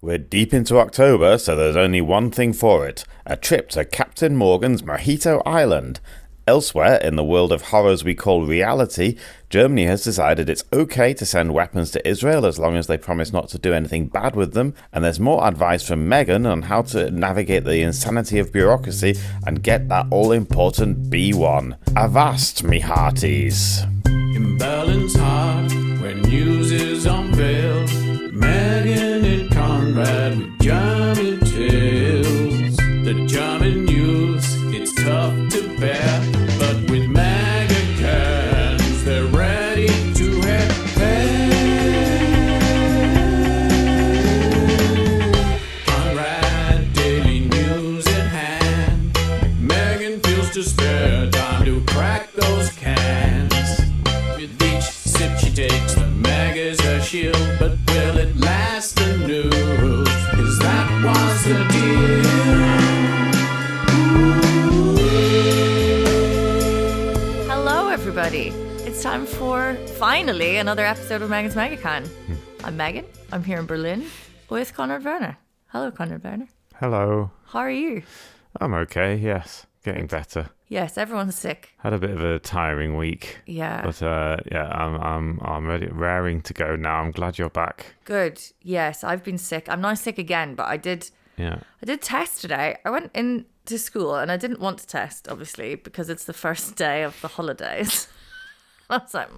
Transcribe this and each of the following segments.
We're deep into October, so there's only one thing for it. A trip to Captain Morgan's Mojito Island. Elsewhere, in the world of horrors we call reality, Germany has decided it's okay to send weapons to Israel as long as they promise not to do anything bad with them, and there's more advice from Meghan on how to navigate the insanity of bureaucracy and get that all-important B1. Avast, me hearties. In Berlin's heart, where news is unveiled, Meghan and Conrad with German tales. The German news, it's tough to bear, but with mega cans, they're ready to head Conrad, daily news at hand. Meghan feels to spare time to crack those cans. With each sip she takes, the mag is her shield. But will it last the news? 'Cause that was the deal. Hello, everybody. It's time for, finally, another episode of Megan's Megacan. I'm Megan. I'm here in Berlin with Conrad Werner. Hello, Conrad Werner. Hello. How are you? I'm okay, yes. Getting better. Yes, everyone's sick. Had a bit of a tiring week. Yeah. But I'm ready, raring to go now. I'm glad you're back. Good. Yes, I've been sick. I'm not sick again, but I did test today. I went into school and I didn't want to test, obviously, because it's the first day of the holidays. I was like,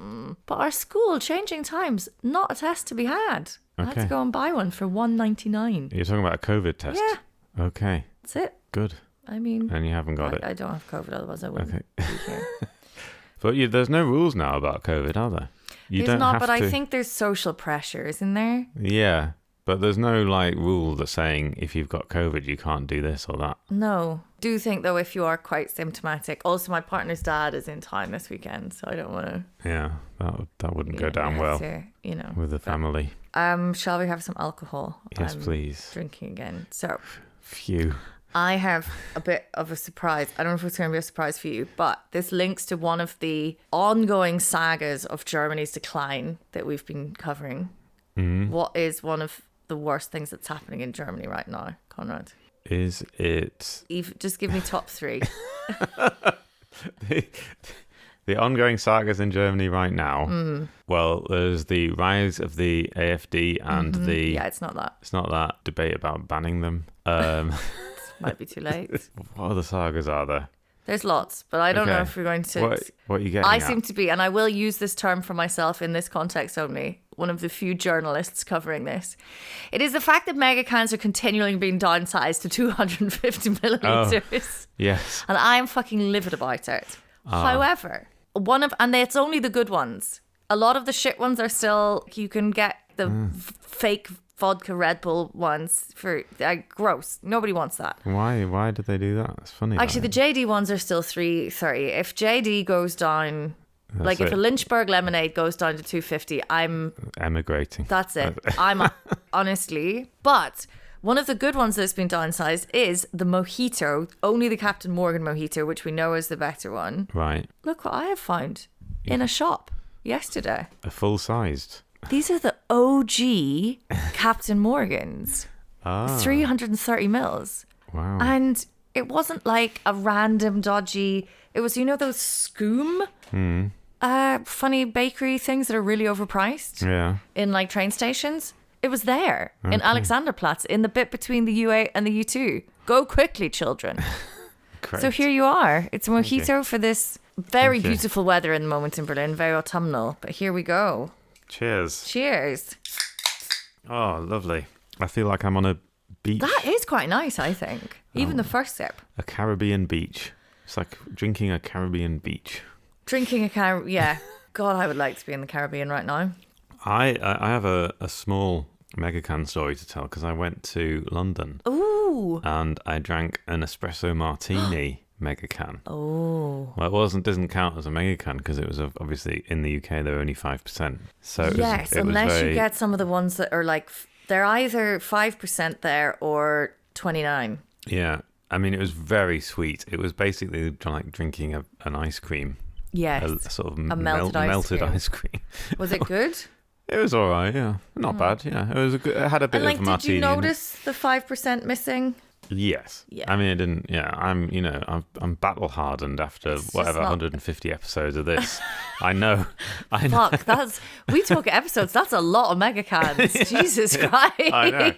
but our school changing times, not a test to be had. I had to go and buy one for $1.99. You're talking about a COVID test? Yeah. Okay. That's it. Good. I mean, And you haven't got it. I don't have COVID, otherwise I wouldn't be here. But there's no rules now about COVID, are there? There's not, but I think there's social pressure, isn't there? Yeah, but there's no rule that's saying if you've got COVID, you can't do this or that. No. Do think though, if you are quite symptomatic. Also, my partner's dad is in town this weekend, so I don't want to. Yeah, that wouldn't go down well. With the family. Shall we have some alcohol? Yes, please. Drinking again. So. Phew. I have a bit of a surprise. I don't know if it's going to be a surprise for you, but this links to one of the ongoing sagas of Germany's decline that we've been covering. Mm. What is one of the worst things that's happening in Germany right now, Conrad? Is it... Just give me top three. The ongoing sagas in Germany right now. Well, there's the rise of the AfD and the... Yeah, it's not that. It's not that debate about banning them. Might be too late. What other sagas are there? There's lots, but I don't know if we're going to... What are you getting at? seem to be, and I will use this term for myself in this context only, one of the few journalists covering this. It is the fact that mega cans are continually being downsized to 250 millilitres. Yes. And I am fucking livid about it. However, and it's only the good ones. A lot of the shit ones are still, you can get the fake vodka Red Bull ones for gross. Nobody wants that. Why did they do that? It's funny. Actually, the JD ones are still $3.30. If JD goes down, if a Lynchburg lemonade goes down to $2.50, I'm emigrating. That's it. I'm honestly. But one of the good ones that's been downsized is the Mojito, only the Captain Morgan Mojito, which we know is the better one. Right. Look what I have found in a shop yesterday. A full-sized. These are the OG Captain Morgans. 330 mils. Wow. And it wasn't like a random dodgy... It was, those Scoom funny bakery things that are really overpriced? Yeah. In train stations? It was there in Alexanderplatz, in the bit between the U8 and the U2. Go quickly, children. So here you are. It's a Mojito for this very beautiful weather in the moment in Berlin, very autumnal. But here we go. Cheers. Cheers. Oh, lovely. I feel like I'm on a beach. That is quite nice, I think. Even the first sip. A Caribbean beach. It's like drinking a Caribbean beach. Yeah. God, I would like to be in the Caribbean right now. I have a small megacan story to tell because I went to London. Ooh. And I drank an espresso martini megacan. Oh. Well, it doesn't count as a megacan because it was obviously in the UK they're only 5%. So unless you get some of the ones that are they're either 5% there or 29. Yeah. I mean, it was very sweet. It was basically like drinking an ice cream. Yes. A sort of melted ice cream. Was it good? It was all right, yeah. Not bad, yeah. It was it had a bit of martini. Did you notice the 5% missing? Yes. Yeah. I mean, it didn't. Yeah, I'm battle hardened after whatever 150 episodes of this. I know. Fuck, we talk episodes. That's a lot of mega cans. Yeah. Jesus Christ. I know.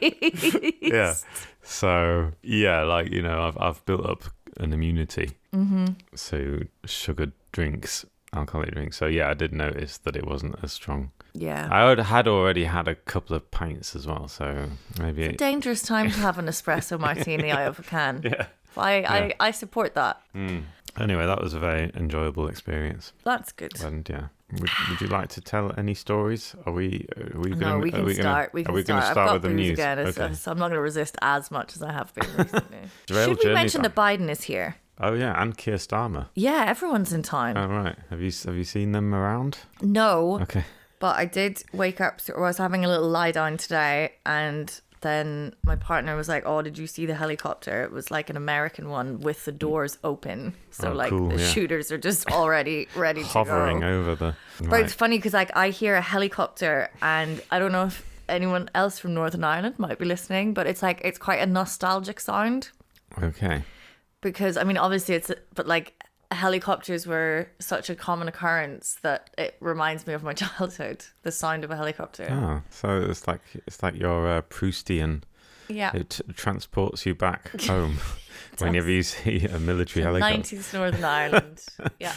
Yeah. So yeah, like I've built up an immunity to sugared drinks, alcoholic drinks. So yeah, I did notice that it wasn't as strong. Yeah. I had already had a couple of pints as well, so maybe... It's a dangerous time to have an espresso martini out of a can. Yeah. I support that. Anyway, that was a very enjoyable experience. That's good. And yeah, would you like to tell any stories? Are we going No, we can start. Are we going to start with the news? Again, Okay. so I'm not going to resist as much as I have been recently. Derailed Should we journey mention time. that Biden is here? Oh yeah, and Keir Starmer. Yeah, everyone's in town. Oh right. Have you seen them around? No. Okay. But I did wake up, so I was having a little lie down today, and then my partner was like, "Oh, did you see the helicopter? It was like an American one with the doors open. So cool, the yeah. shooters are just already ready to Hovering go." over the... But it's funny because I hear a helicopter, and I don't know if anyone else from Northern Ireland might be listening, but it's quite a nostalgic sound. Okay. Because, I mean, obviously helicopters were such a common occurrence that it reminds me of my childhood, the sound of a helicopter. Oh, so it's like your Proustian. Yeah. It transports you back home whenever you see a military helicopter. 90s Northern Ireland. Yeah.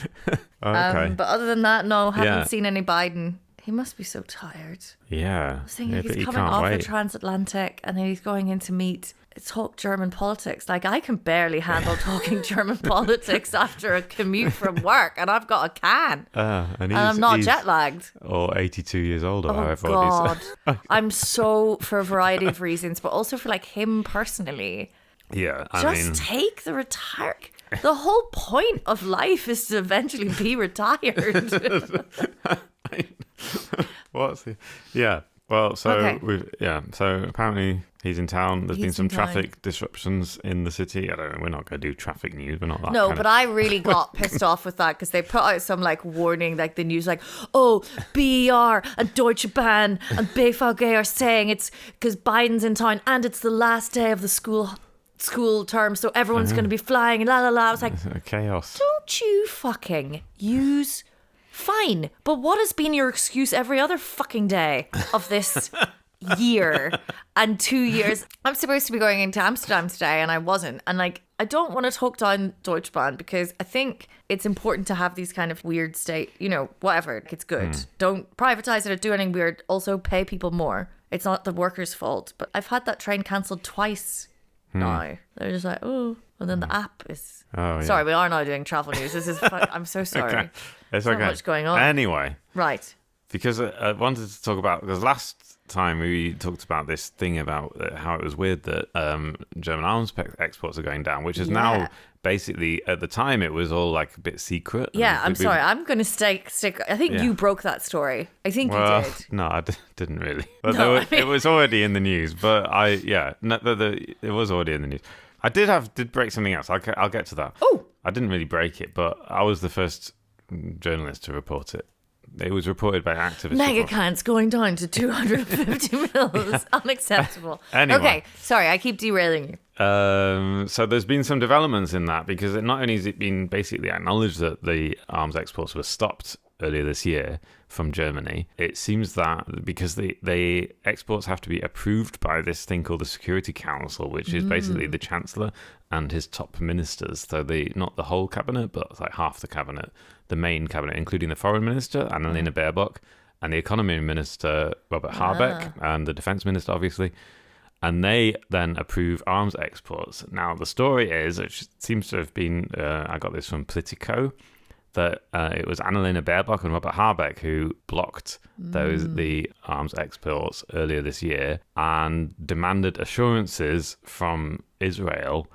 Okay. But other than that, no, haven't Yeah. seen any Biden. He must be so tired. Yeah. I was thinking Yeah, he's but he coming can't off wait. the transatlantic and then he's going in to talk German politics. Like, I can barely handle talking German politics after a commute from work, and I've got a can. And I'm not he's jet lagged. Or 82 years old or Oh however God, old he is. I'm so, for a variety of reasons, but also for like him personally. Yeah, I Just mean... take the retire. The whole point of life is to eventually be retired. What's the... Yeah. Well, so Okay. So apparently he's in town. There's been He's some in town. traffic disruptions in the city. I don't know. We're not going to do traffic news. We're not that No, kind but of... I really got pissed off with that because they put out some like warning, like the news, like, oh, BER and Deutsche Bahn and BVG are saying it's because Biden's in town and it's the last day of the school term, so everyone's going to be flying and la la la. I was like, chaos. don't you fucking use... Fine, but what has been your excuse every other fucking day of this year and 2 years? I'm supposed to be going into Amsterdam today and I wasn't. And like, I don't want to talk down Deutsche Bahn because I think it's important to have these kind of weird state, whatever, it's good. Don't privatize it or do anything weird. Also pay people more. It's not the workers' fault. But I've had that train cancelled twice now. They're just like, oh, and then the app is... Oh, yeah. Sorry, we are now doing travel news. This is I'm so sorry. Okay. It's so okay. much going on. Anyway, Right. because I wanted to talk about... Because last time we talked about this thing about how it was weird that German arms exports are going down, which is now basically... At the time, it was all like a bit secret. Yeah, I'm sorry. I'm going to stick. I think you broke that story. I think you did. No, I didn't really. But No, it was already in the news. But it was already in the news. I did break something else. I'll get to that. Oh. I didn't really break it, but I was the first journalist to report it. It was reported by activists. Mega cans going down to 250 mils. Unacceptable. Anyway. Okay, sorry. I keep derailing you. So there's been some developments in that because not only has it been basically acknowledged that the arms exports were stopped earlier this year from Germany, it seems that because the exports have to be approved by this thing called the Security Council, which is basically the Chancellor and his top ministers. So not the whole cabinet, but like half the cabinet, the main cabinet, including the Foreign Minister, Annalena Baerbock, and the Economy Minister, Robert Habeck, and the Defence Minister, obviously. And they then approve arms exports. Now, the story is, which seems to have been, I got this from Politico, that it was Annalena Baerbock and Robert Habeck who blocked the arms exports earlier this year and demanded assurances from Israel,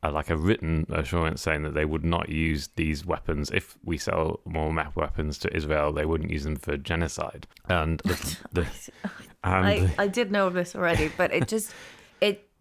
like a written assurance saying that they would not use these weapons. If we sell more weapons to Israel, they wouldn't use them for genocide. And I did know this already, but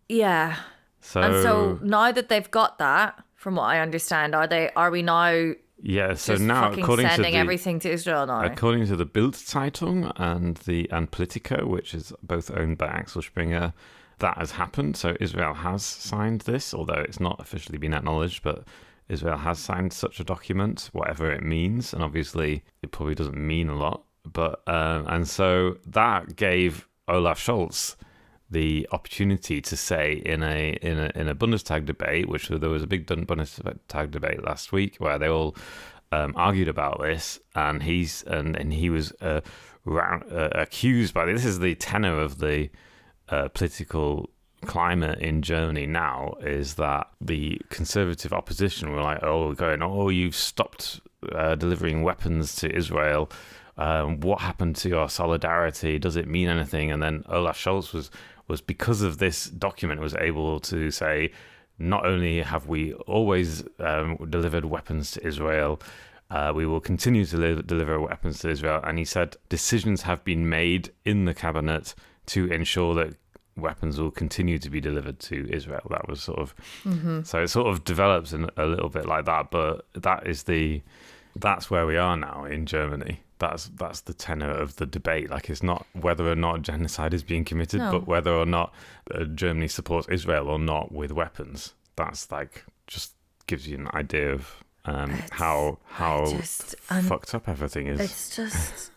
yeah. So, And so now that they've got that, from what I understand, are we now Yeah, so Just now fucking according to sending the everything to Israel now. according to the Bild Zeitung and Politico, which is both owned by Axel Springer, that has happened. So Israel has signed this, although it's not officially been acknowledged, but Israel has signed such a document, whatever it means, and obviously it probably doesn't mean a lot. But and so that gave Olaf Scholz the opportunity to say in a Bundestag debate, which there was a big Bundestag debate last week where they all argued about this, and he was accused by this is the tenor of the political climate in Germany now, is that the conservative opposition were like, you've stopped delivering weapons to Israel. What happened to your solidarity? Does it mean anything? And then Olaf Scholz was because of this document was able to say, not only have we always delivered weapons to Israel, we will continue to deliver weapons to Israel. And he said decisions have been made in the cabinet to ensure that weapons will continue to be delivered to Israel. That was sort of so it sort of develops in a little bit like that. But that's where we are now in Germany. That's the tenor of the debate. Like, it's not whether or not genocide is being committed, but whether or not Germany supports Israel or not with weapons. That's like just gives you an idea of how fucked up everything is. It's just,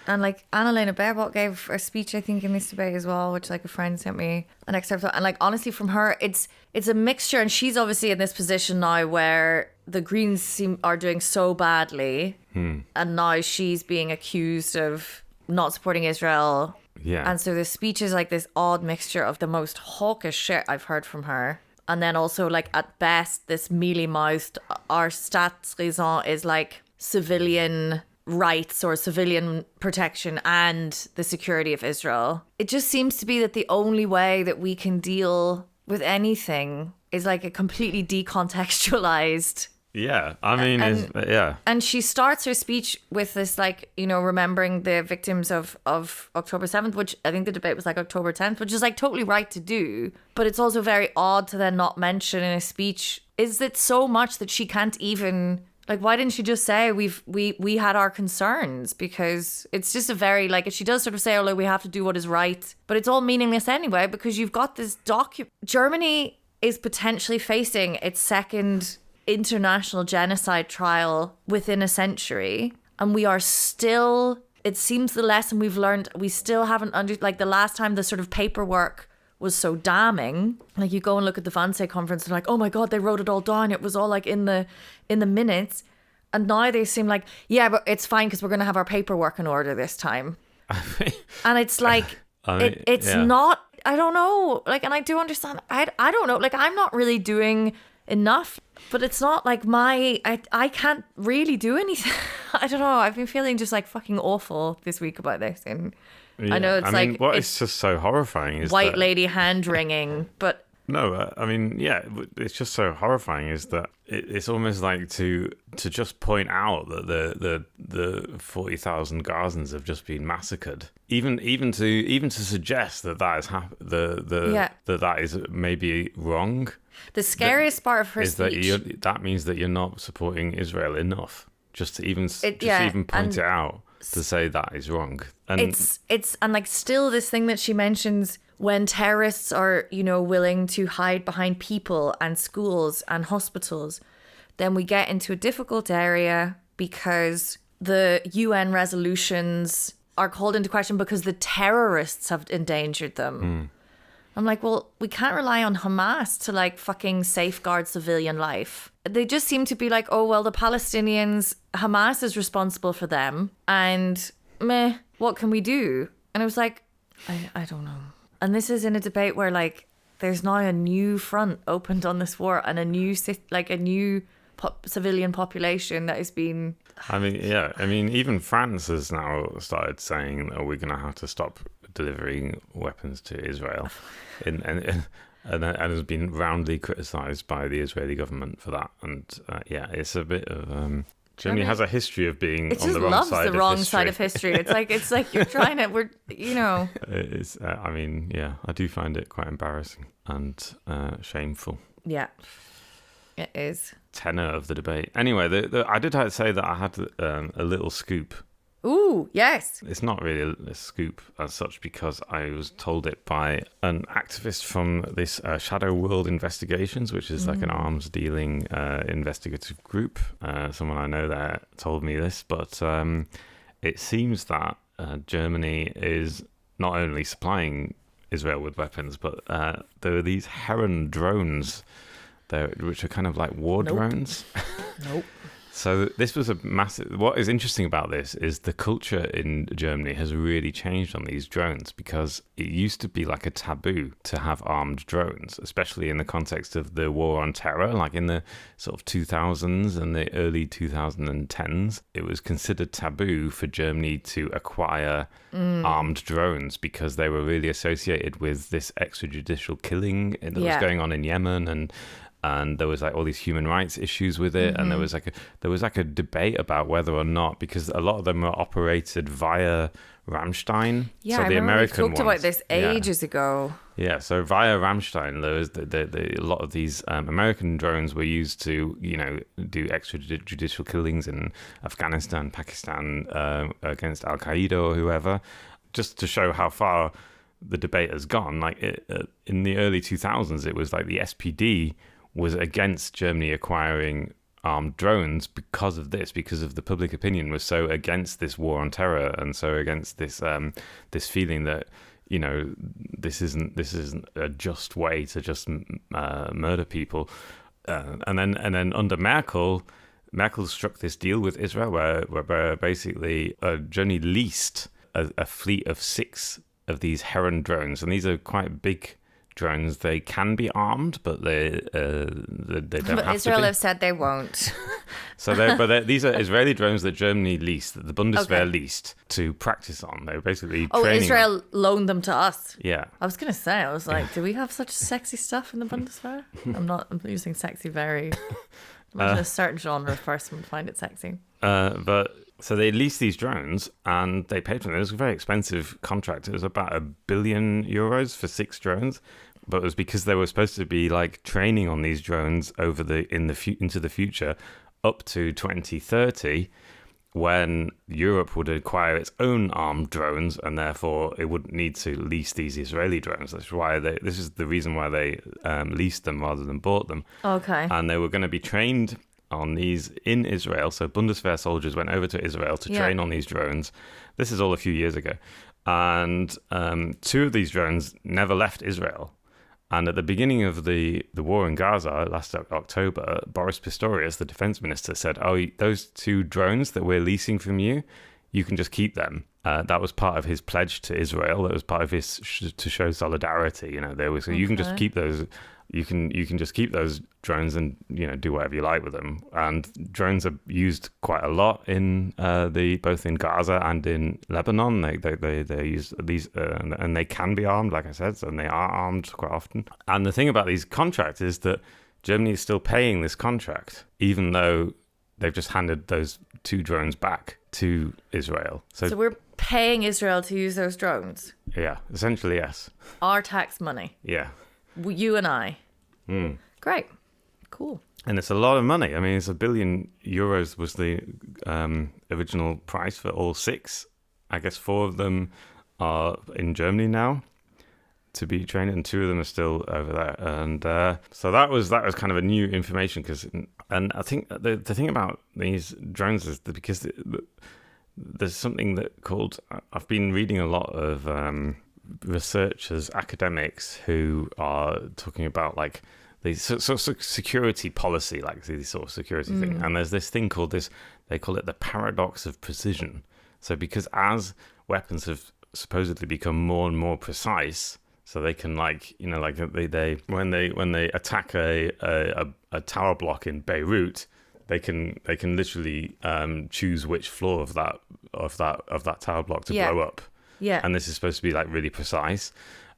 and like Annalena Baerbock gave a speech, I think, in this debate as well, which like a friend sent me an excerpt of. And like, honestly, from her, it's a mixture. And she's obviously in this position now where the Greens are doing so badly, and now she's being accused of not supporting Israel. Yeah. And so the speech is like this odd mixture of the most hawkish shit I've heard from her. And then also, like, at best, this mealy-mouthed, our Staatsräson is like civilian rights or civilian protection and the security of Israel. It just seems to be that the only way that we can deal with anything is like a completely decontextualized. Yeah, I mean, yeah. And she starts her speech with this, like, you know, remembering the victims of October 7th, which I think the debate was like October 10th, which is like totally right to do. But it's also very odd to then not mention in a speech. Is it so much that she can't even, like, why didn't she just say we had our concerns? Because it's just a very, like, she does sort of say, oh, look, we have to do what is right. But it's all meaningless anyway, because you've got this Germany is potentially facing its second international genocide trial within a century, and we are still, it seems the lesson we've learned, we still haven't like the last time the sort of paperwork was so damning, like you go and look at the Wannsee conference and like, oh my god, they wrote it all down, it was all like in the minutes, and now they seem like, yeah, but it's fine because we're going to have our paperwork in order this time. And it's like, it's not, I don't know, like, and I do understand, I don't know, like, I'm not really doing enough, but it's not like I can't really do anything. I don't know, I've been feeling just like fucking awful this week about this, and I know it's like, what is just so horrifying is white lady hand wringing, but no, I mean, yeah, it's just so horrifying is that it's almost like to just point out that the 40,000 Gazans have just been massacred. Even to suggest that is that is maybe wrong. The scariest part of her speech is that means that you're not supporting Israel enough. Just to even point it out, to say that is wrong. And it's and like still this thing that she mentions, when terrorists are, you know, willing to hide behind people and schools and hospitals, then we get into a difficult area because the UN resolutions are called into question because the terrorists have endangered them. I'm like, well, we can't rely on Hamas to like fucking safeguard civilian life. They just seem to be like, oh, well, the Palestinians, Hamas is responsible for them. And what can we do? And I was like, I don't know. And this is in a debate where like there's now a new front opened on this war and a new civilian population that has been. I mean, even France has now started saying, "Oh, we're going to have to stop delivering weapons to Israel," and has been roundly criticised by the Israeli government for that. And it's a bit of. Germany has a history of being on the wrong side of history. It just loves the wrong side of history. It's like you're trying to, It's, I mean, yeah, I do find it quite embarrassing and shameful. Yeah. It is. tenor of the debate. Anyway, I did have to say that I had a little scoop. Ooh, yes. It's not really a scoop as such because I was told it by an activist from this Shadow World Investigations, which is like an arms dealing investigative group. Someone I know there told me this, but it seems that Germany is not only supplying Israel with weapons, but there are these Heron drones, which are kind of like war drones. Nope. So this was a massive... What is interesting about this is the culture in Germany has really changed on these drones, because it used to be like a taboo to have armed drones, especially in the context of the war on terror, like in the sort of 2000s and the early 2010s. It was considered taboo for Germany to acquire armed drones because they were really associated with this extrajudicial killing that was going on in Yemen, and there was like all these human rights issues with it, and there was like a debate about whether or not, because a lot of them were operated via Ramstein. Yeah, so I the remember American we talked about this ages ago. Yeah, so via Ramstein, there was a lot of these American drones were used to, do extrajudicial killings in Afghanistan, Pakistan, against Al Qaeda or whoever, just to show how far the debate has gone. Like in the early 2000s, it was like the SPD was against Germany acquiring armed drones because of this, because of the public opinion was so against this war on terror and so against this this feeling that this isn't a just way to just murder people, and then under Merkel struck this deal with Israel where basically Germany leased a fleet of 6 of these Heron drones, and these are quite big drones. They can be armed, but they don't but have Israel to be. have said they won't. So these are Israeli drones that Germany leased, that the Bundeswehr leased to practice on. They were basically training. Israel loaned them to us. Yeah. I was going to say, I was like, do we have such sexy stuff in the Bundeswehr? I'm using sexy very... Imagine a certain genre of person would find it sexy. So they leased these drones and they paid for them. It was a very expensive contract. It was about €1 billion for 6 drones, but it was because they were supposed to be like training on these drones into the future up to 2030, when Europe would acquire its own armed drones, and therefore it wouldn't need to lease these Israeli drones. This is the reason why they leased them rather than bought them. Okay. And they were going to be trained on these in Israel. So Bundeswehr soldiers went over to Israel to train on these drones. This is all a few years ago. And 2 of these drones never left Israel. And at the beginning of the war in Gaza last October, Boris Pistorius, the defense minister, said, those 2 drones that we're leasing from you, you can just keep them. That was part of his pledge to Israel. That was part of his to show solidarity. You can just keep those. You can just keep those drones and do whatever you like with them. And drones are used quite a lot in both in Gaza and in Lebanon. They use these and they can be armed, like I said, and they are armed quite often. And the thing about these contracts is that Germany is still paying this contract, even though they've just handed those 2 drones back to Israel. So we're paying Israel to use those drones? Yeah, essentially, yes. Our tax money? Yeah. You and I. Great. Cool. And it's a lot of money. I mean, it's €1 billion was the original price for all 6. I guess 4 of them are in Germany now to be trained, and 2 of them are still over there. And so that was kind of a new information, and I think the thing about these drones is that because there's something called, I've been reading a lot of researchers, academics who are talking about like these sort of security policy, like these sort of security thing. And there's this thing called they call it the paradox of precision. So because as weapons have supposedly become more and more precise, so they can they when they attack a tower block in Beirut, they can literally choose which floor of that tower block to blow up. Yeah. And this is supposed to be like really precise.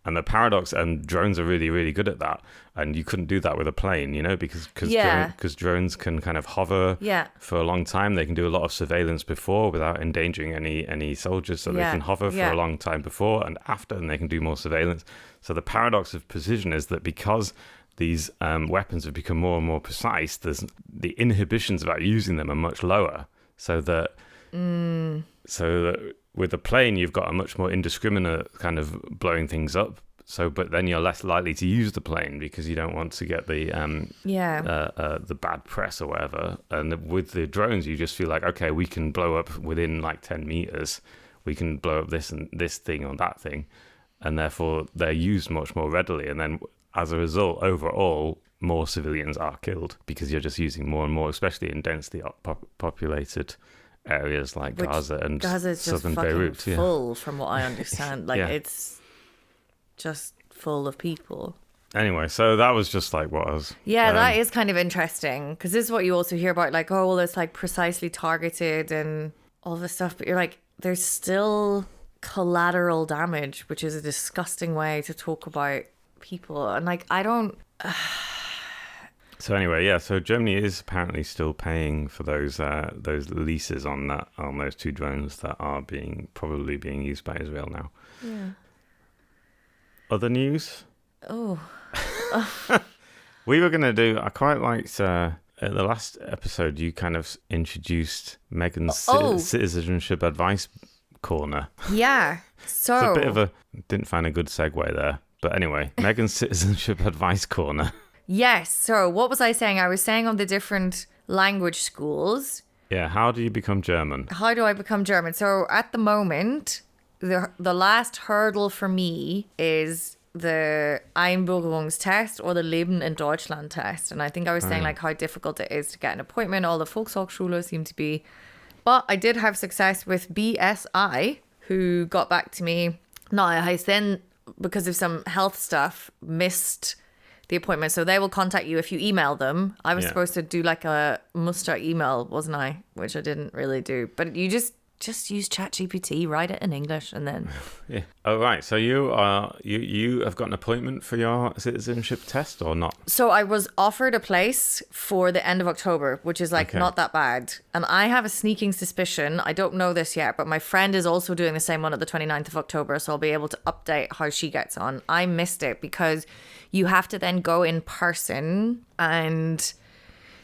And the paradox, and drones are really, really good at that. And you couldn't do that with a plane, because drones can kind of hover for a long time. They can do a lot of surveillance before without endangering any soldiers. So they can hover for a long time before and after, and they can do more surveillance. So the paradox of precision is that because these weapons have become more and more precise, the inhibitions about using them are much lower. So that with a plane, you've got a much more indiscriminate kind of blowing things up. But then you're less likely to use the plane because you don't want to get the bad press or whatever. And with the drones, you just feel like, okay, we can blow up within like 10 meters. We can blow up this and this thing or that thing, and therefore they're used much more readily. And then as a result, overall, more civilians are killed because you're just using more and more, especially in densely populated areas like Gaza and southern Beirut. Full, from what I understand. It's just full of people. Anyway, so that was just like what I was... Yeah, that is kind of interesting, because this is what you also hear about, like, oh, well, it's like precisely targeted and all this stuff, but you're like, there's still collateral damage, which is a disgusting way to talk about people. And like, I don't... So anyway, yeah, so Germany is apparently still paying for those leases on those 2 drones that are probably being used by Israel now. Yeah. Other news? Oh. We were going to do... I quite liked... at the last episode, you kind of introduced Megan's Citizenship Advice Corner. Yeah. So... It's a bit of a... Didn't find a good segue there. But anyway, Megan's Citizenship Advice Corner. Yes. So what was I saying? I was saying on the different language schools. Yeah. How do you become German? How do I become German? So at the moment... The last hurdle for me is the Einbürgerungstest or the Leben in Deutschland test. And I think I was saying like how difficult it is to get an appointment. All the Volkshochschule seem to be. But I did have success with BSI, who got back to me. No, I then, because of some health stuff, missed the appointment. So they will contact you if you email them. I was supposed to do like a muster email, wasn't I? Which I didn't really do. But you just use ChatGPT, write it in English, and then... Yeah. Oh, right. So you have got an appointment for your citizenship test or not? So I was offered a place for the end of October, which is like not that bad. And I have a sneaking suspicion, I don't know this yet, but my friend is also doing the same one at the 29th of October, so I'll be able to update how she gets on. I missed it because you have to then go in person and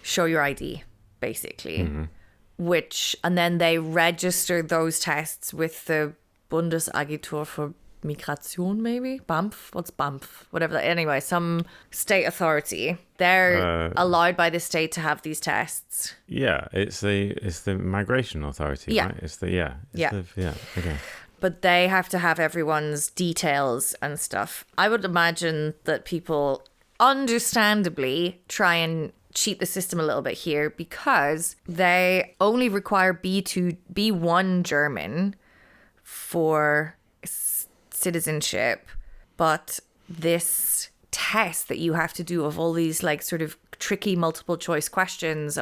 show your ID, basically. Mm-hmm. And then they register those tests with the Bundesagentur für Migration, maybe? BAMF? What's BAMF? Whatever. Anyway, some state authority. They're allowed by the state to have these tests. Yeah, it's the migration authority, right? Okay. But they have to have everyone's details and stuff. I would imagine that people understandably try and cheat the system a little bit here because they only require B1 German for citizenship, but this test that you have to do of all these like sort of tricky multiple choice questions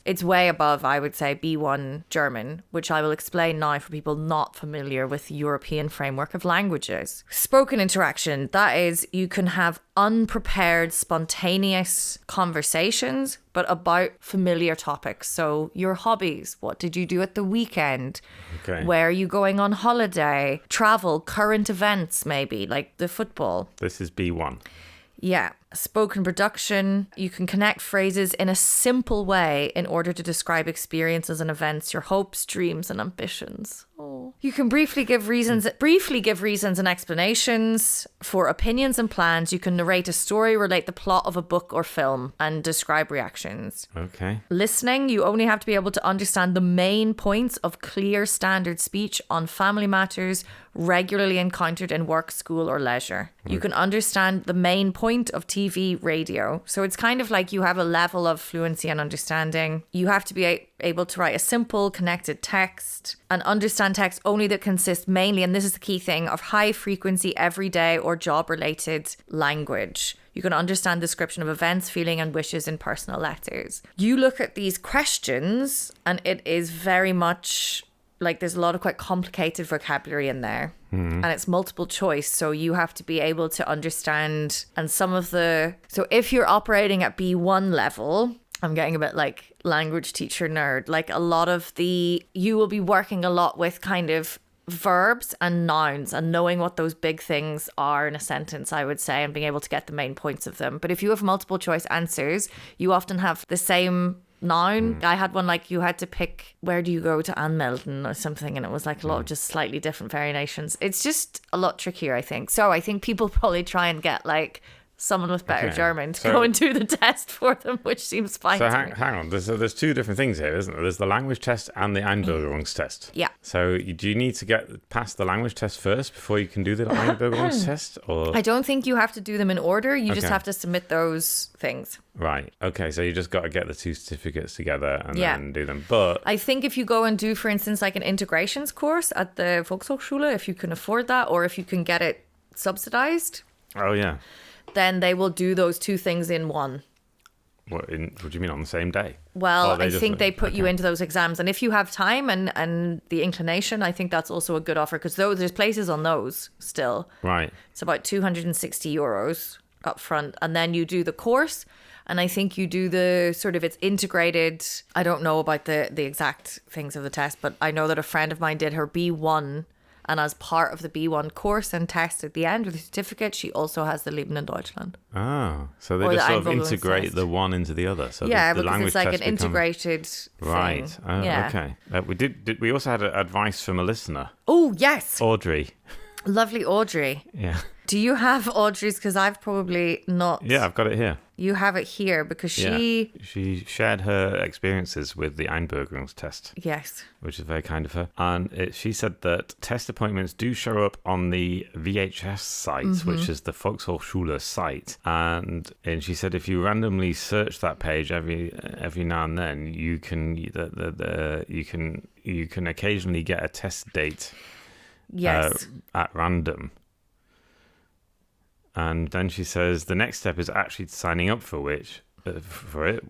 it's way above, I would say, B1 German, which I will explain now for people not familiar with the European framework of languages. Spoken interaction, that is, you can have unprepared, spontaneous conversations, but about familiar topics. So your hobbies, what did you do at the weekend? Okay. Where are you going on holiday? Travel, current events, maybe, like the football. This is B1. Yeah. Spoken production. You can connect phrases in a simple way in order to describe experiences and events, your hopes, dreams, and ambitions. Oh. You can briefly give reasons and explanations for opinions and plans. You can narrate a story, relate the plot of a book or film, and describe reactions. Okay. Listening, you only have to be able to understand the main points of clear standard speech on family matters regularly encountered in work, school, or leisure. You can understand the main point of TV, radio. So it's kind of like you have a level of fluency and understanding. You have to be able to write a simple, connected text and understand text only that consists mainly, and this is the key thing, of high frequency, everyday or job related language. You can understand description of events, feeling and wishes in personal letters. You look at these questions and it is very much like there's a lot of quite complicated vocabulary in there. And it's multiple choice, so you have to be able to understand. And so if you're operating at B1 level, I'm getting a bit like language teacher nerd, like you will be working a lot with kind of verbs and nouns and knowing what those big things are in a sentence, I would say, and being able to get the main points of them. But if you have multiple choice answers, you often have the same noun. I had one like you had to pick where do you go to Anmelden or something, and it was like a lot of just slightly different variations. It's just a lot trickier, I think. So I think people probably try and get like someone with better German to go and do the test for them, which seems fine. So hang on, there's two different things here, isn't there? There's the language test and the Einbürgerungstest. Yeah. So do you need to get past the language test first before you can do the Einbürgerungstest? Or I don't think you have to do them in order. You just have to submit those things. Right. Okay. So you just got to get the two certificates together and then do them. But I think if you go and do, for instance, like an integrations course at the Volkshochschule, if you can afford that, or if you can get it subsidized. Oh yeah. Then they will do those two things in one. What do you mean on the same day? Well, I think they put you into those exams. And if you have time and the inclination, I think that's also a good offer because there's places on those still. Right. It's about €260 up front. And then you do the course. And I think you do the sort of, it's integrated. I don't know about the exact things of the test, but I know that a friend of mine did her B1. And as part of the B1 course and test at the end with the certificate, she also has the Leben in Deutschland. Oh, so they Or just the sort of Einbildungstest. integrate the one into the other. So Yeah, the because language it's like test an integrated Right. thing. Oh, Yeah. okay. We also had advice from a listener, Oh, yes. Audrey. Lovely Audrey. Yeah. Do you have Audrey's? Because I've probably not. Yeah, I've got it here. You have it here because she... Yeah. She shared her experiences with the Einbürgerungstest. Yes. Which is very kind of her. And she said that test appointments do show up on the VHS site, which is the Volkshochschule site. And she said if you randomly search that page every now and then, you can you can occasionally get a test date. Yes. At random. And then she says the next step is actually signing up for it,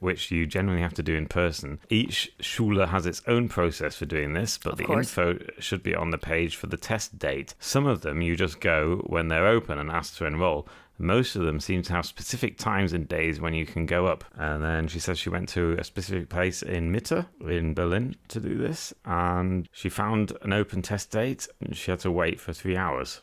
which you generally have to do in person. Each Schule has its own process for doing this, but the info should be on the page for the test date. Some of them you just go when they're open and ask to enroll. Most of them seem to have specific times and days when you can go up. And then she says she went to a specific place in Mitte in Berlin to do this, and she found an open test date and she had to wait for 3 hours.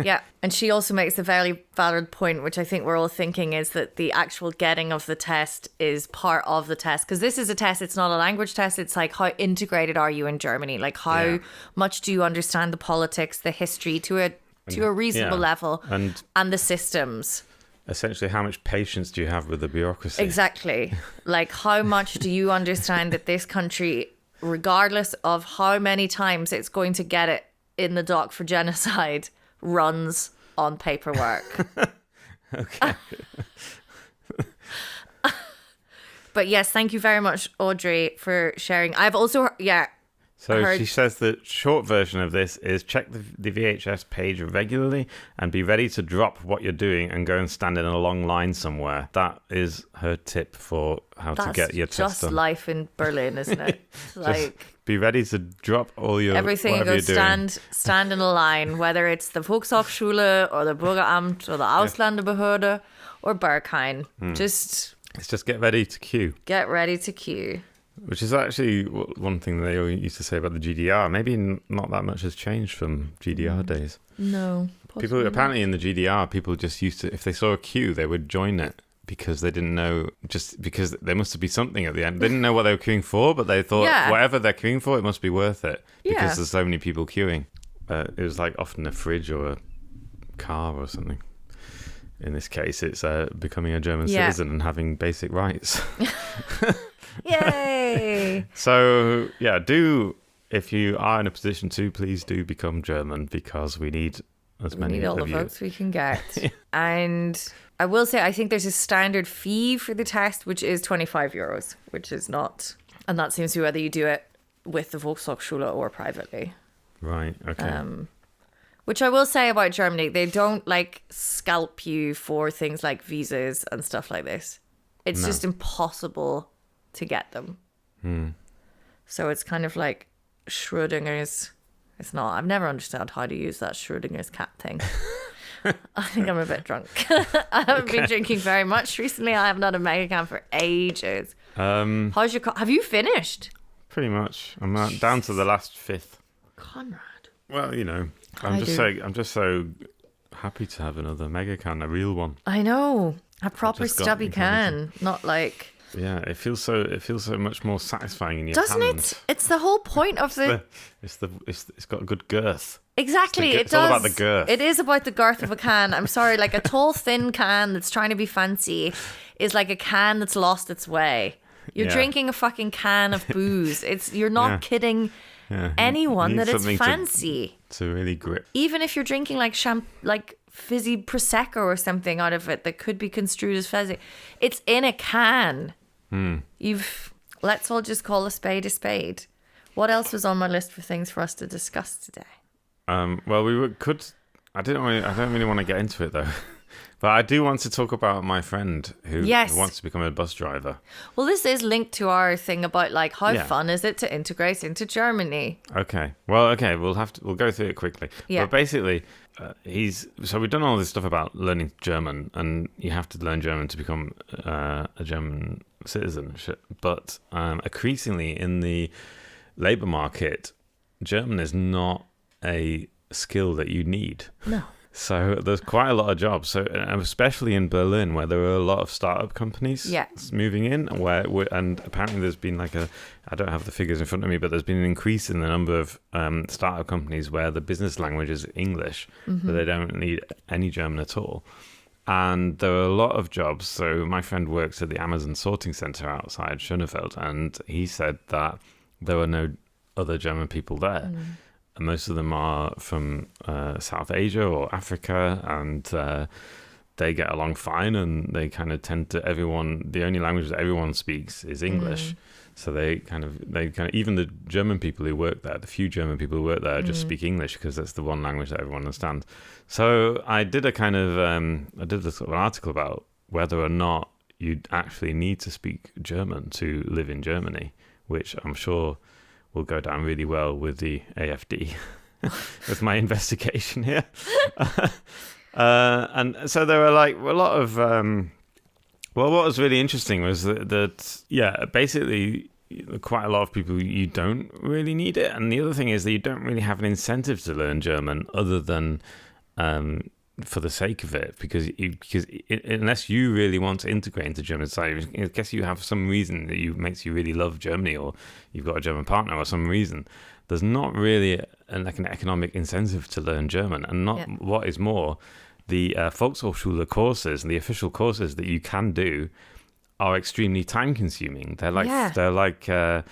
Yeah, and she also makes a very valid point, which I think we're all thinking is that the actual getting of the test is part of the test. Because this is a test, it's not a language test. It's like how integrated are you in Germany? Like how much do you understand the politics, the history to a reasonable level and the systems. Essentially, how much patience do you have with the bureaucracy? Exactly. Like how much do you understand that this country, regardless of how many times it's going to get it in the dock for genocide, runs on paperwork. Okay. But yes, thank you very much, Audrey, for sharing. I've also, So she says the short version of this is check the VHS page regularly and be ready to drop what you're doing and go and stand in a long line somewhere. That is her tip for how to get your test done. That's just life in Berlin, isn't it? Like be ready to drop all your everything and go stand in a line, whether it's the Volkshochschule or the Bürgeramt or the Ausländerbehörde or Berghain. It's just get ready to queue. Get ready to queue. Which is actually one thing they used to say about the GDR. Maybe not that much has changed from GDR days. No. People apparently in the GDR, people just used to, if they saw a queue, they would join it because they didn't know, just because there must be something at the end. They didn't know what they were queuing for, but they thought whatever they're queuing for, it must be worth it because there's so many people queuing. It was like often a fridge or a car or something. In this case, it's becoming a German citizen and having basic rights. Yay! So, if you are in a position to, please do become German because we need as many of you. We need all the votes we can get. And I will say, I think there's a standard fee for the test, which is €25, which is not. And that seems to be whether you do it with the Volkshochschule or privately. Right, okay. Which I will say about Germany, they don't like scalp you for things like visas and stuff like this. It's just impossible to get them. So it's kind of like Schrodinger's. It's not. I've never understood how to use that Schrodinger's cat thing. I think I'm a bit drunk. I haven't been drinking very much recently. I haven't had a mega can for ages. How's your have you finished? Pretty much. I'm down to the last fifth. Conrad. Well, I'm just so happy to have another mega can, a real one. I know. A proper just got stubby encouraging. can, not like... Yeah, it feels so much more satisfying in your Doesn't hands. it? It's the whole point of the... It's got a good girth. Exactly, it It's does. all about the girth. It is about the girth of a can. I'm sorry, like a tall, thin can that's trying to be fancy is like a can that's lost its way. You're Yeah. drinking a fucking can of booze. You're not Yeah. kidding Yeah. anyone You need that it's something fancy. to really grip. Even if you're drinking like fizzy prosecco or something out of it that could be construed as fizzy, it's in a can. Let's all just call a spade a spade. What else was on my list for things for us to discuss today? Well, I don't really want to get into it though, but I do want to talk about my friend who Yes. wants to become a bus driver. Well, this is linked to our thing about like how Yeah. fun is it to integrate into Germany? Okay. Well, we'll go through it quickly. Yeah. But basically, we've done all this stuff about learning German, and you have to learn German to become a German citizen. But increasingly in the labour market, German is not a skill that you need. No. So there's quite a lot of jobs. So especially in Berlin, where there are a lot of startup companies Yeah. moving in, and apparently there's been I don't have the figures in front of me, but there's been an increase in the number of startup companies where the business language is English, but they don't need any German at all. And there are a lot of jobs. So my friend works at the Amazon sorting center outside Schönefeld, and he said that there were no other German people there. And most of them are from South Asia or Africa, and they get along fine, and they kind of tend to the only language that everyone speaks is English. So they kind of even the German people who work there, the few German people who work there just speak English because that's the one language that everyone understands. So I did a sort of an article about whether or not you actually need to speak German to live in Germany, which I'm sure will go down really well with the AfD. With my investigation here. And so there were like a lot of what was really interesting was that basically quite a lot of people, you don't really need it. And the other thing is that you don't really have an incentive to learn German other than for the sake of it, because unless you really want to integrate into German society, I guess you have some reason that makes you really love Germany, or you've got a German partner or some reason. There's not really an economic incentive to learn German, and what is more, the Volkshochschule courses and the official courses that you can do are extremely time consuming. They're like 4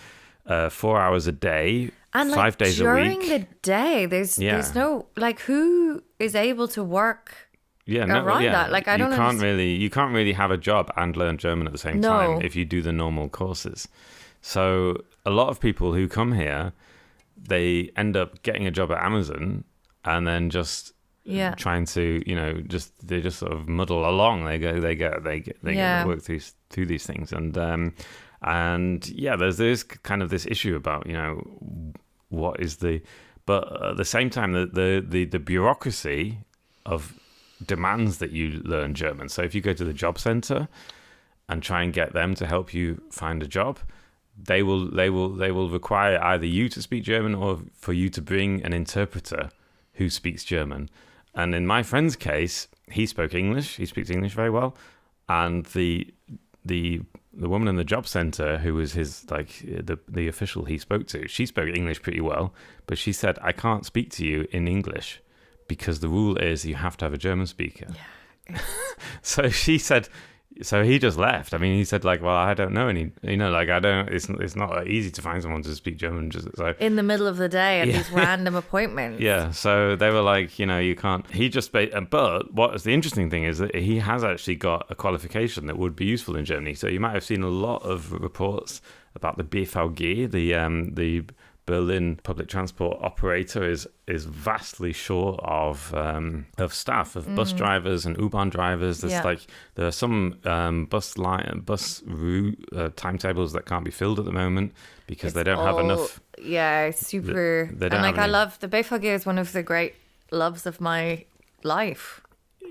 hours a day. And 5 days a week. During the day, there's no who is able to work around that. Like you can't really have a job and learn German at the same time if you do the normal courses. So a lot of people who come here, they end up getting a job at Amazon and then just trying to they just sort of muddle along. They work through these things, and there's kind of this issue about what is but at the same time the bureaucracy of demands that you learn German. So if you go to the job center and try and get them to help you find a job, they will require either you to speak German or for you to bring an interpreter who speaks German. And in my friend's case, he spoke English. He speaks English very well, and the woman in the job center, who was his the official he spoke to, she spoke English pretty well, but she said, I can't speak to you in English because the rule is you have to have a German speaker. Yeah. So she said, so he just left. I mean, he said well, I don't know any, it's not easy to find someone to speak German. Just so in the middle of the day at these random appointments. Yeah. So they were like, you can't, but what is the interesting thing is that he has actually got a qualification that would be useful in Germany. So you might have seen a lot of reports about the BVG, the Berlin public transport operator is vastly short of staff, of bus drivers and U-Bahn drivers. There are some bus route timetables that can't be filled at the moment because they don't have enough. Yeah, super. I love the BVG is one of the great loves of my life.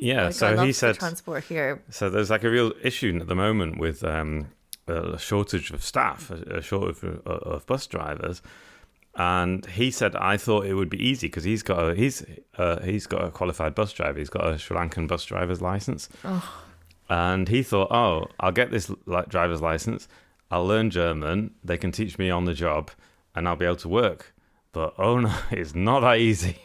Yeah, so he said transport here. So there's a real issue at the moment with a shortage of staff, a shortage of bus drivers. And he said, I thought it would be easy because he's got a qualified bus driver. He's got a Sri Lankan bus driver's license. Oh. And he thought, I'll get this driver's license. I'll learn German. They can teach me on the job and I'll be able to work. But no, it's not that easy.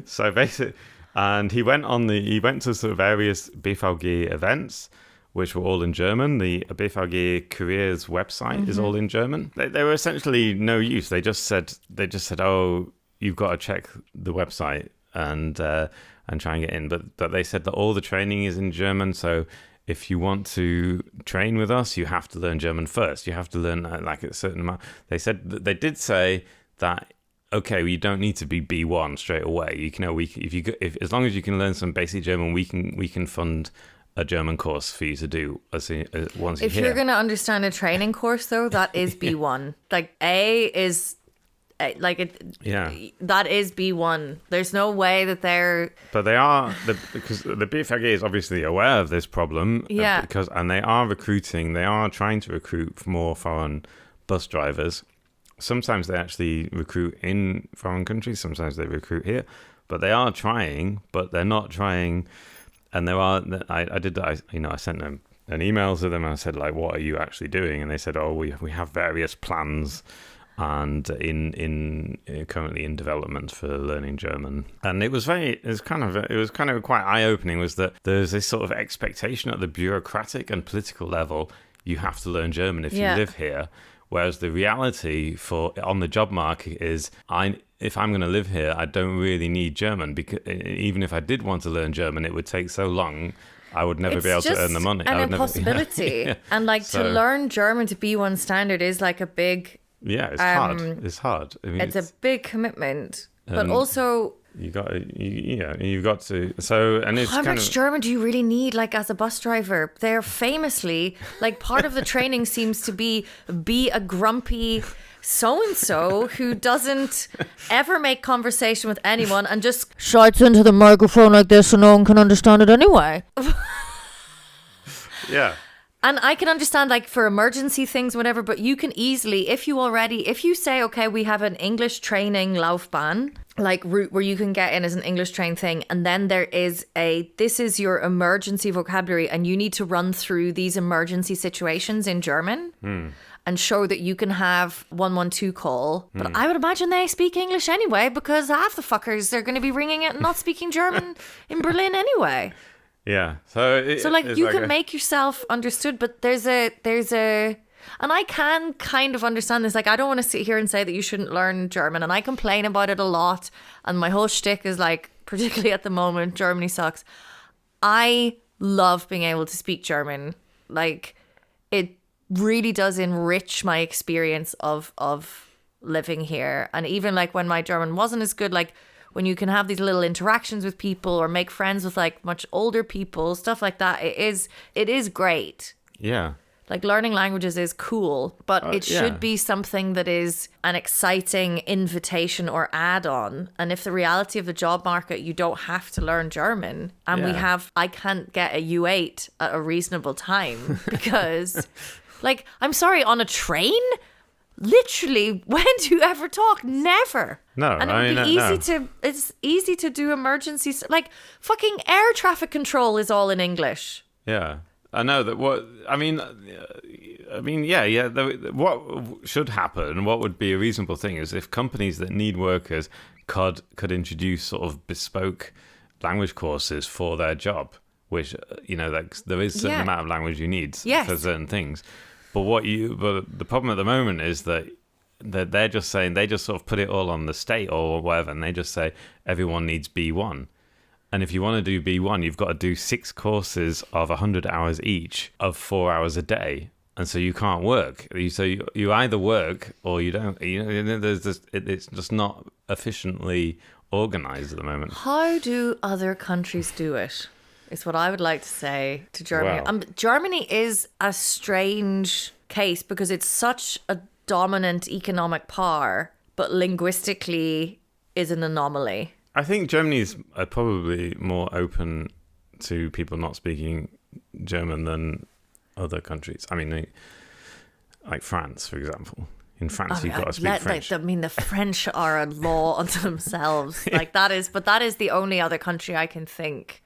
So basically, and he went to sort of various BVG events, which were all in German. The BVG Careers website is all in German. They were essentially no use. They just said, oh, you've got to check the website and try and get in. But they said that all the training is in German. So if you want to train with us, you have to learn German first. You have to learn like a certain amount. They said they did say that. Okay, well, you don't need to be B1 straight away. You can, if as long as you can learn some basic German, we can fund a German course for you to do once you're here. If you're going to understand a training course, though, that is B1. Like A is that is B1. There's no way that they're. But they are because the BFG is obviously aware of this problem. Yeah. And they are recruiting. They are trying to recruit more foreign bus drivers. Sometimes they actually recruit in foreign countries. Sometimes they recruit here, but they are trying. But they're not trying. And there are. I sent them an email to them. And I said, like, what are you actually doing? And they said, oh, we have various plans, and currently in development for learning German. And it was kind of quite eye opening. Was that there's this sort of expectation at the bureaucratic and political level. You have to learn German if you live here. Whereas the reality on the job market is, if I'm going to live here, I don't really need German, because even if I did want to learn German, it would take so long, I would never be able to earn the money. It's an impossibility. Yeah. And to learn German to B1 standard is like a big... Yeah, it's hard. It's hard. I mean, it's a big commitment. But also... You've got to. So, and it's how much German do you really need, like, as a bus driver? They're famously, like, part of the training seems to be a grumpy so-and-so who doesn't ever make conversation with anyone and just shouts into the microphone like this so no one can understand it anyway. Yeah. And I can understand, like, for emergency things, whatever, but you can easily, if you say, okay, we have an English training Laufbahn, like, route where you can get in as an English trained thing, and then there is this is your emergency vocabulary, and you need to run through these emergency situations in German and show that you can have 112 call. But I would imagine they speak English anyway, because half the fuckers, they're going to be ringing it and not speaking German in Berlin anyway. Yeah. So you can make yourself understood, but there's a and I can kind of understand this. Like, I don't want to sit here and say that you shouldn't learn German, and I complain about it a lot, and my whole shtick is, like, particularly at the moment, Germany sucks. I love being able to speak German. Like, it really does enrich my experience of living here. And even, like, when my German wasn't as good, like, when you can have these little interactions with people or make friends with, like, much older people, stuff like that, it is great. Yeah. Like, learning languages is cool, but it should be something that is an exciting invitation or add-on. And if the reality of the job market, you don't have to learn German, and I can't get a U8 at a reasonable time because, like, I'm sorry, on a train? Literally, when do you ever talk? Never. No, and it would be it's easy to do emergencies. Like, fucking air traffic control is all in English. Yeah. I know that. What should happen, what would be a reasonable thing, is if companies that need workers could introduce sort of bespoke language courses for their job, which, like, there is a certain amount of language you need for certain things. But the problem at the moment is that they're just saying, they just sort of put it all on the state or whatever, and they just say everyone needs B1. And if you want to do B1, you've got to do 6 courses of 100 hours each of 4 hours a day. And so you can't work. So you either work or you don't. It's just not efficiently organized at the moment. How do other countries do it? Is what I would like to say to Germany. Wow. Germany is a strange case because it's such a dominant economic power, but linguistically is an anomaly. I think Germany's probably more open to people not speaking German than other countries. I mean, like France, for example. In France, you've got to speak French. I mean, the French are a law unto themselves. Like that is the only other country I can think.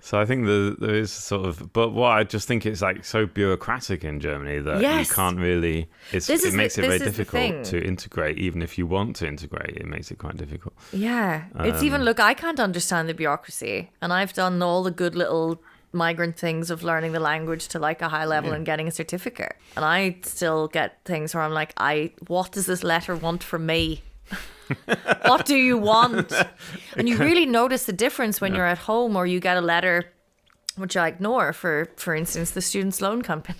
So I think there is sort of, but what I just think it's like so bureaucratic in Germany that you can't really. It makes it very difficult to integrate, even if you want to integrate. It makes it quite difficult. Yeah, it's even I can't understand the bureaucracy, and I've done all the good little migrant things of learning the language to like a high level and getting a certificate, and I still get things where I'm like, what does this letter want from me? What do you want? And you really notice the difference when you're at home or you get a letter, which I ignore, for instance, the Students' Loan Company.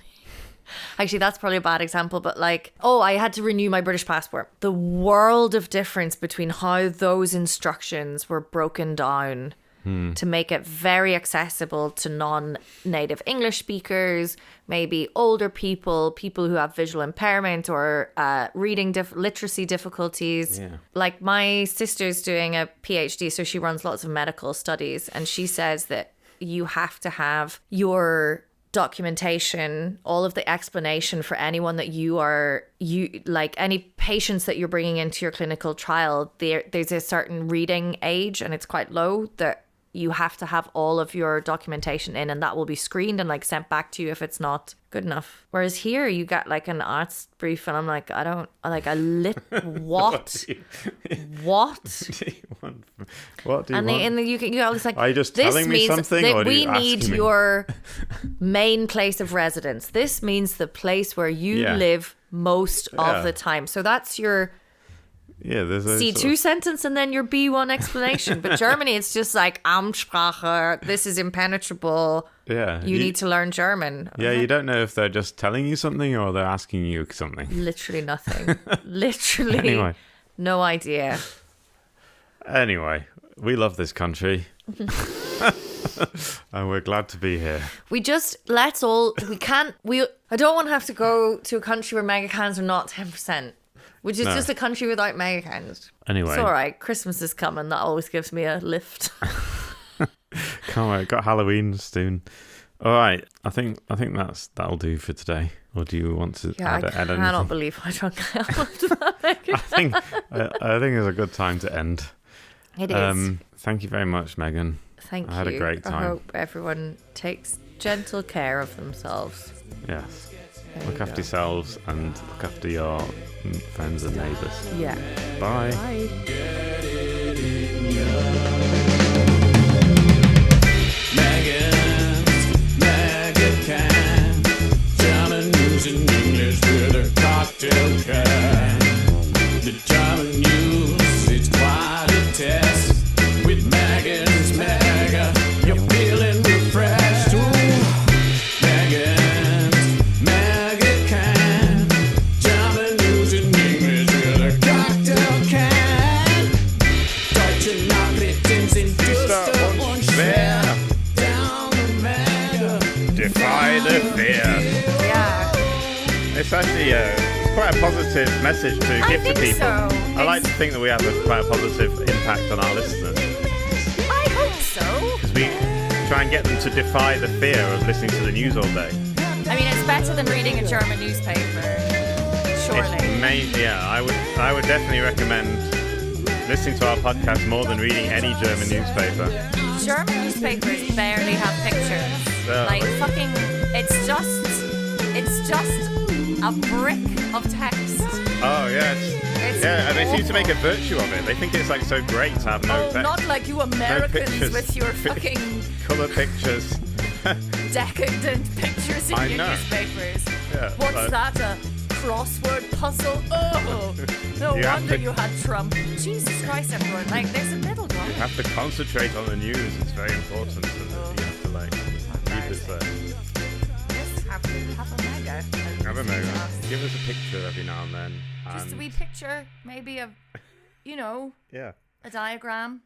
Actually, that's probably a bad example, but like, I had to renew my British passport. The world of difference between how those instructions were broken down to make it very accessible to non-native English speakers, maybe older people who have visual impairment or reading literacy difficulties. Yeah. Like my sister's doing a PhD, so she runs lots of medical studies, and she says that you have to have your documentation, all of the explanation for anyone that like any patients that you're bringing into your clinical trial, there's a certain reading age and it's quite low that you have to have all of your documentation in, and that will be screened and like sent back to you if it's not good enough. Whereas here you get like an arts brief and I'm like, what? What? What do you want? And you always like, are you just telling me something, or we need your main place of residence. This means the place where you live most of the time. So that's your there's a C2 sentence and then your B1 explanation. But Germany, it's just like Amtssprache, this is impenetrable. Yeah. You need to learn German. Yeah, you don't know if they're just telling you something or they're asking you something. Literally nothing. Literally no idea. Anyway, we love this country. And we're glad to be here. I don't want to have to go to a country where mega cans are not 10%. Which is just a country without mega cans. Anyway. It's all right. Christmas is coming. That always gives me a lift. Can't wait. Got Halloween soon. All right. I think that'll do for today. Or do you want to add anything? I cannot believe how drunk I am after that mega can. I think it's a good time to end. It is. Thank you very much, Megan. Thank you. I had a great time. I hope everyone takes gentle care of themselves. Yes. Look after yourselves and look after your friends and neighbours. Yeah. Bye. Bye. Mega can, German news in English with a cocktail can. The German news, it's quite a test. With Megan's Mega, you're feeling refreshed. Ooh. It's actually it's quite a positive message to give to people. So. I like to think that we have quite a positive impact on our listeners. I hope so. Because we try and get them to defy the fear of listening to the news all day. I mean, it's better than reading a German newspaper, surely. I would definitely recommend listening to our podcast more than reading any German newspaper. German newspapers barely have pictures. Like fucking, it's just a brick of text. Oh yes. And they seem to make a virtue of it. They think it's like so great to have no text. Not like you Americans with your fucking colour pictures. Decadent pictures in your newspapers. Yeah, What's that? A crossword puzzle? Oh, no wonder you had Trump. Jesus Christ, everyone! Like, there's a middle ground. You have to concentrate on the news. It's very important. You have to keep it there. Have a mega. Have a mega. Give us a picture every now and then. Just a wee picture, maybe of, a diagram.